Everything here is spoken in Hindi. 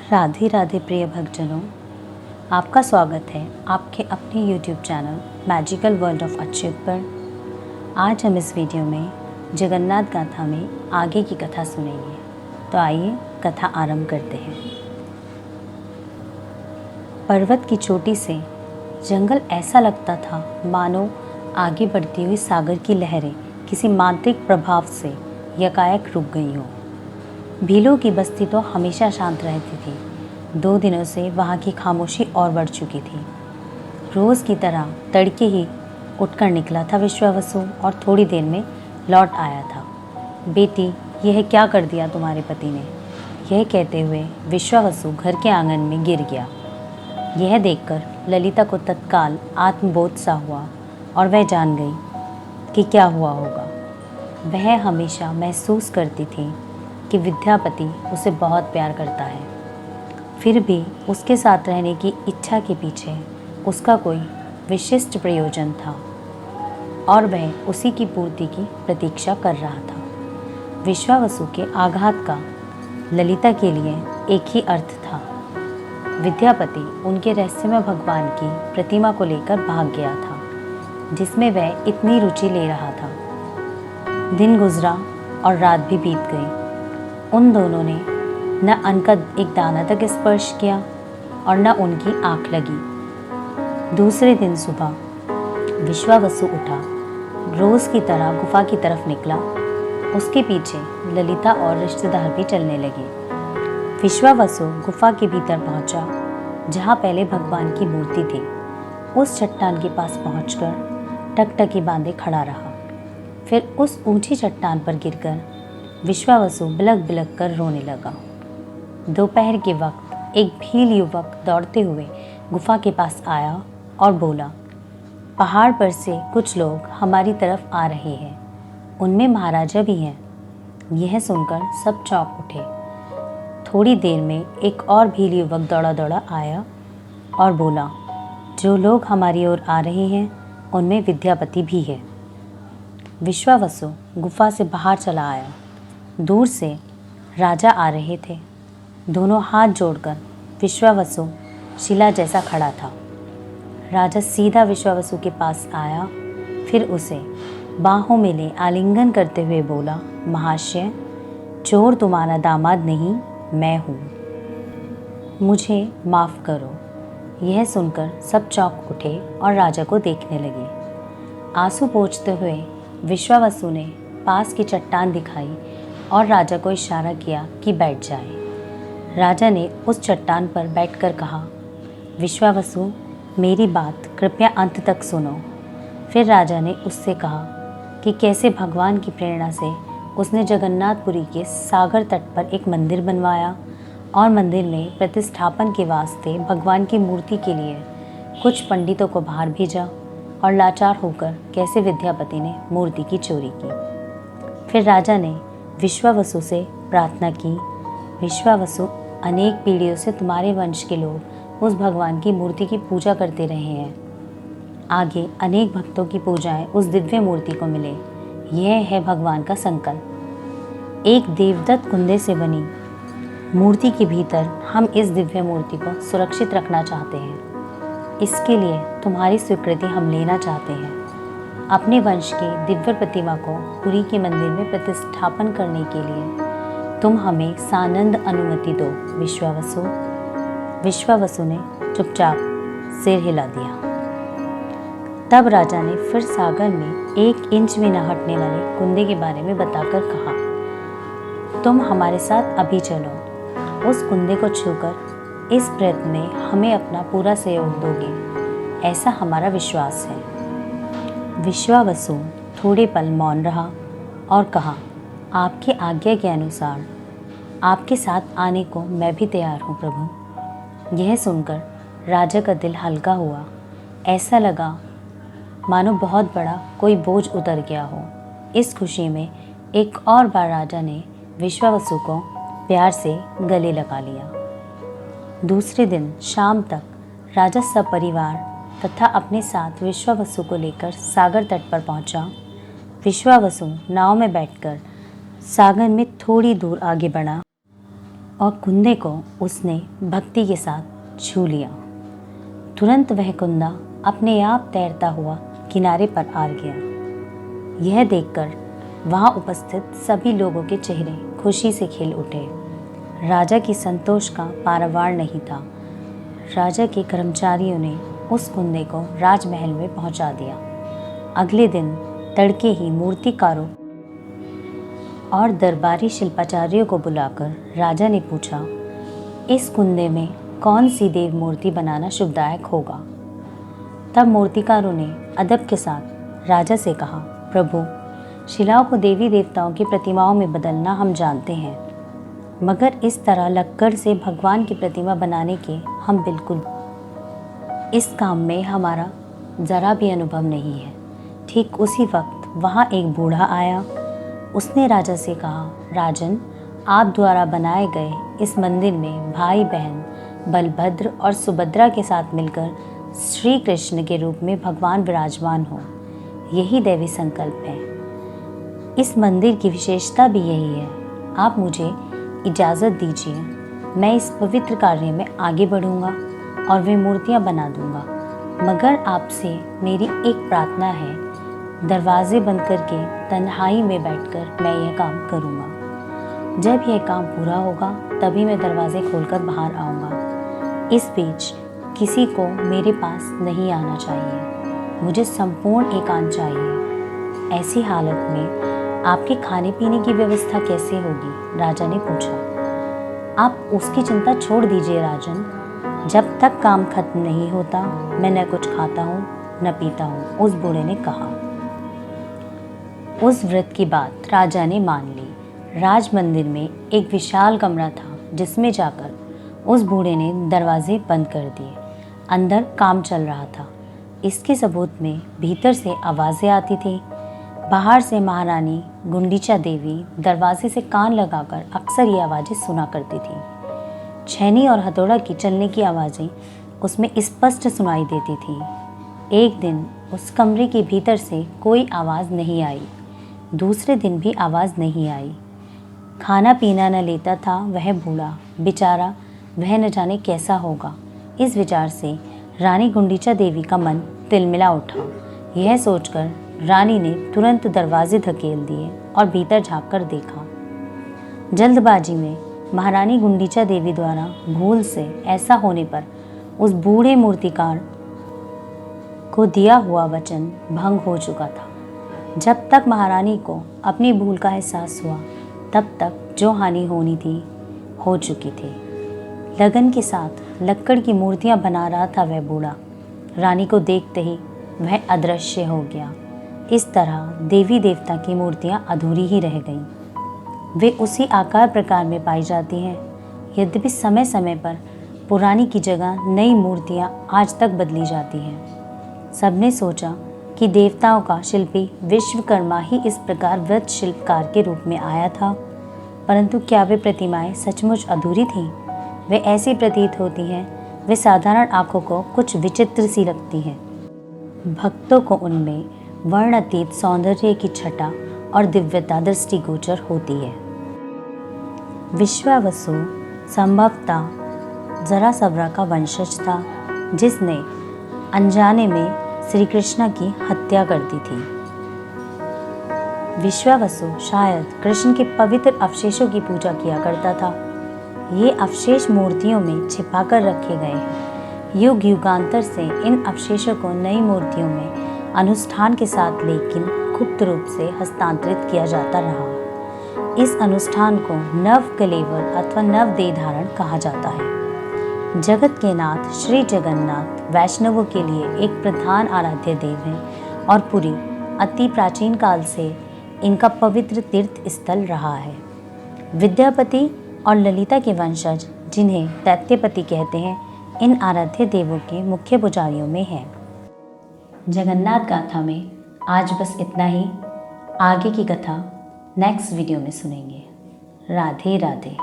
राधे राधे प्रिय भक्तजनों, आपका स्वागत है आपके अपने YouTube channel magical world of Achyut पर। आज हम इस वीडियो में जगन्नाथ गाथा में आगे की कथा सुनेंगे। तो आइए कथा आरंभ करते हैं। पर्वत की चोटी से जंगल ऐसा लगता था मानो आगे बढ़ती हुई सागर की लहरें किसी मांत्रिक प्रभाव से यकायक रुक गई हों। भीलों की बस्ती तो हमेशा शांत रहती थी। 2 दिनों से वहाँ की खामोशी और बढ़ चुकी थी। रोज़ की तरह तड़के ही उठकर निकला था विश्वावसु और थोड़ी देर में लौट आया था। बेटी, यह क्या कर दिया तुम्हारे पति ने? यह कहते हुए विश्वावसु घर के आंगन में गिर गया। यह देखकर ललिता को तत्काल आत्मबोध सा हुआ और वह जान गई कि क्या हुआ होगा। वह हमेशा महसूस करती थी कि विद्यापति उसे बहुत प्यार करता है, फिर भी उसके साथ रहने की इच्छा के पीछे उसका कोई विशिष्ट प्रयोजन था और वह उसी की पूर्ति की प्रतीक्षा कर रहा था। विश्वावसु के आघात का ललिता के लिए एक ही अर्थ था। विद्यापति उनके रहस्यमय भगवान की प्रतिमा को लेकर भाग गया था, जिसमें वह इतनी रुचि ले रहा था। दिन गुजरा और रात भी बीत गई। उन दोनों ने न अन्न का एक दाना तक स्पर्श किया और न उनकी आंख लगी। दूसरे दिन सुबह विश्वावसु उठा, रोज की तरह गुफा की तरफ निकला। उसके पीछे ललिता और रिश्तेदार भी चलने लगे। विश्वावसु गुफा के भीतर पहुंचा, जहां पहले भगवान की मूर्ति थी। उस चट्टान के पास पहुंचकर टकटकी बांधे खड़ा रहा। फिर उस ऊंची चट्टान पर गिरकर विश्वावसु बिलख बिलख कर रोने लगा। दोपहर के वक्त एक भील युवक दौड़ते हुए गुफा के पास आया और बोला, पहाड़ पर से कुछ लोग हमारी तरफ आ रहे हैं, उनमें महाराजा भी हैं। यह सुनकर सब चौंक उठे। थोड़ी देर में एक और भील युवक दौड़ा दौड़ा आया और बोला, जो लोग हमारी ओर आ रहे हैं उनमें विद्यापति भी है। विश्वावसु गुफा से बाहर चला आया। दूर से राजा आ रहे थे। दोनों हाथ जोड़कर विश्वावसु शिला जैसा खड़ा था। राजा सीधा विश्वावसु के पास आया, फिर उसे बाहों में ले आलिंगन करते हुए बोला, महाशय, चोर तुम्हारा दामाद नहीं, मैं हूँ, मुझे माफ़ करो। यह सुनकर सब चौंक उठे और राजा को देखने लगे। आंसू पोंछते हुए विश्वावसु ने पास की चट्टान दिखाई और राजा को इशारा किया कि बैठ जाए। राजा ने उस चट्टान पर बैठकर कहा, विश्वावसु, मेरी बात कृपया अंत तक सुनो। फिर राजा ने उससे कहा कि कैसे भगवान की प्रेरणा से उसने जगन्नाथपुरी के सागर तट पर एक मंदिर बनवाया और मंदिर में प्रतिष्ठापन के वास्ते भगवान की मूर्ति के लिए कुछ पंडितों को बाहर भेजा और लाचार होकर कैसे विद्यापति ने मूर्ति की चोरी की। फिर राजा ने विश्वावसु से प्रार्थना की, विश्वावसु, अनेक पीढ़ियों से तुम्हारे वंश के लोग उस भगवान की मूर्ति की पूजा करते रहे हैं। आगे अनेक भक्तों की पूजाएं उस दिव्य मूर्ति को मिले। यह है भगवान का संकल्प। एक देवदत्त कुंदे से बनी मूर्ति के भीतर हम इस दिव्य मूर्ति को सुरक्षित रखना चाहते हैं। इसके लिए तुम्हारी स्वीकृति हम लेना चाहते हैं। अपने वंश की दिव्य प्रतिमा को पुरी के मंदिर में प्रतिष्ठापन करने के लिए तुम हमें सानंद अनुमति दो, विश्वावसु। विश्वावसु ने चुपचाप सिर हिला दिया। तब राजा ने फिर सागर में 1 इंच भी न हटने वाले कुंदे के बारे में बताकर कहा, तुम हमारे साथ अभी चलो। उस कुंदे को छूकर इस प्रयत्न में हमें अपना पूरा सहयोग दोगे, ऐसा हमारा विश्वास है। विश्वावसु थोड़े पल मौन रहा और कहा, आपकी आज्ञा के अनुसार आपके साथ आने को मैं भी तैयार हूँ प्रभु। यह सुनकर राजा का दिल हल्का हुआ। ऐसा लगा मानो बहुत बड़ा कोई बोझ उतर गया हो। इस खुशी में एक और बार राजा ने विश्वावसु को प्यार से गले लगा लिया। दूसरे दिन शाम तक राजा सपरिवार तथा अपने साथ विश्वावसु को लेकर सागर तट पर पहुंचा। विश्वावसु नाव में बैठकर सागर में थोड़ी दूर आगे बढ़ा और कुंदे को उसने भक्ति के साथ छू लिया। तुरंत वह कुंदा अपने आप तैरता हुआ किनारे पर आ गया। यह देखकर वहाँ उपस्थित सभी लोगों के चेहरे खुशी से खिल उठे। राजा की संतोष का पारावार नहीं था। राजा के कर्मचारियों ने उस कुंदे को राजमहल में पहुंचा दिया। अगले दिन तड़के ही मूर्तिकारों और दरबारी शिल्पाचार्यों को बुलाकर राजा ने पूछा, इस कुंदे में कौन सी देव मूर्ति बनाना शुभदायक होगा। तब मूर्तिकारों ने अदब के साथ राजा से कहा, प्रभु, शिलाओं को देवी देवताओं की प्रतिमाओं में बदलना हम जानते हैं, मगर इस तरह लक्कड़ से भगवान की प्रतिमा बनाने के हम बिल्कुल इस काम में हमारा ज़रा भी अनुभव नहीं है। ठीक उसी वक्त वहाँ एक बूढ़ा आया। उसने राजा से कहा, राजन, आप द्वारा बनाए गए इस मंदिर में भाई बहन बलभद्र और सुभद्रा के साथ मिलकर श्री कृष्ण के रूप में भगवान विराजमान हो, यही दैवी संकल्प है। इस मंदिर की विशेषता भी यही है। आप मुझे इजाज़त दीजिए, मैं इस पवित्र कार्य में आगे बढ़ूंगा और वे मूर्तियां बना दूंगा, मगर आपसे मेरी एक प्रार्थना है, दरवाजे बंद करके तन्हाई में बैठकर मैं यह काम करूंगा। जब यह काम पूरा होगा तभी मैं दरवाजे खोलकर बाहर आऊंगा। इस बीच किसी को मेरे पास नहीं आना चाहिए। मुझे संपूर्ण एकांत चाहिए। ऐसी हालत में आपके खाने पीने की व्यवस्था कैसे होगी? राजा ने पूछा। आप उसकी चिंता छोड़ दीजिए राजन, जब तक काम खत्म नहीं होता मैं न कुछ खाता हूँ न पीता हूँ, उस बूढ़े ने कहा। उस व्रत की बात राजा ने मान ली। राज मंदिर में एक विशाल कमरा था जिसमें जाकर उस बूढ़े ने दरवाजे बंद कर दिए। अंदर काम चल रहा था। इसके सबूत में भीतर से आवाज़ें आती थी। बाहर से महारानी गुंडीचा देवी दरवाजे से कान लगाकर अक्सर ये आवाज़ें सुना करती थी। छेनी और हथौड़ा की चलने की आवाज़ें उसमें स्पष्ट सुनाई देती थी। एक दिन उस कमरे के भीतर से कोई आवाज़ नहीं आई। दूसरे दिन भी आवाज़ नहीं आई। खाना पीना न लेता था वह बूढ़ा, बेचारा, वह न जाने कैसा होगा। इस विचार से रानी गुंडीचा देवी का मन तिलमिला उठा। यह सोचकर रानी ने तुरंत दरवाजे धकेल दिए और भीतर झांककर देखा। जल्दबाजी में महारानी गुंडीचा देवी द्वारा भूल से ऐसा होने पर उस बूढ़े मूर्तिकार को दिया हुआ वचन भंग हो चुका था। जब तक महारानी को अपनी भूल का एहसास हुआ तब तक जो हानि होनी थी हो चुकी थी। लगन के साथ लक्कड़ की मूर्तियां बना रहा था वह बूढ़ा। रानी को देखते ही वह अदृश्य हो गया। इस तरह देवी देवता की मूर्तियां अधूरी ही रह गईं। वे उसी आकार प्रकार में पाई जाती हैं। यद्यपि समय समय पर पुरानी की जगह नई मूर्तियां आज तक बदली जाती हैं। सबने सोचा कि देवताओं का शिल्पी विश्वकर्मा ही इस प्रकार वृत्त शिल्पकार के रूप में आया था, परंतु क्या वे प्रतिमाएं सचमुच अधूरी थीं? वे ऐसी प्रतीत होती हैं, वे साधारण आंखों को कुछ विचित्र सी लगती हैं। भक्तों को उनमें वर्णातीत सौंदर्य की छटा और दिव्यता दृष्टिगोचर होती है। विश्वावसु संभवतः जरासवरा का वंशज था, जिसने अनजाने में श्री कृष्ण की हत्या कर दी थी। विश्वावसु शायद कृष्ण के पवित्र अवशेषों की पूजा किया करता था। ये अवशेष मूर्तियों में छिपाकर रखे गए हैं। युग युगांतर से इन अवशेषों को नई मूर्तियों में अनुष्ठान के साथ लेकिन गुप्त रूप से हस्तांतरित किया जाता रहा। इस अनुष्ठान को नव कलेवर अथवा नव देह धारण कहा जाता है। जगत के नाथ श्री जगन्नाथ वैष्णवों के लिए एक प्रधान आराध्य देव हैं और पूरी अति प्राचीन काल से इनका पवित्र तीर्थ स्थल रहा है। विद्यापति और ललिता के वंशज, जिन्हें दैत्यपति कहते हैं, इन आराध्य देवों के मुख्य पुजारियों में हैं। जगन्नाथ गाथा में आज बस इतना ही। आगे की कथा नेक्स्ट वीडियो में सुनेंगे। राधे राधे।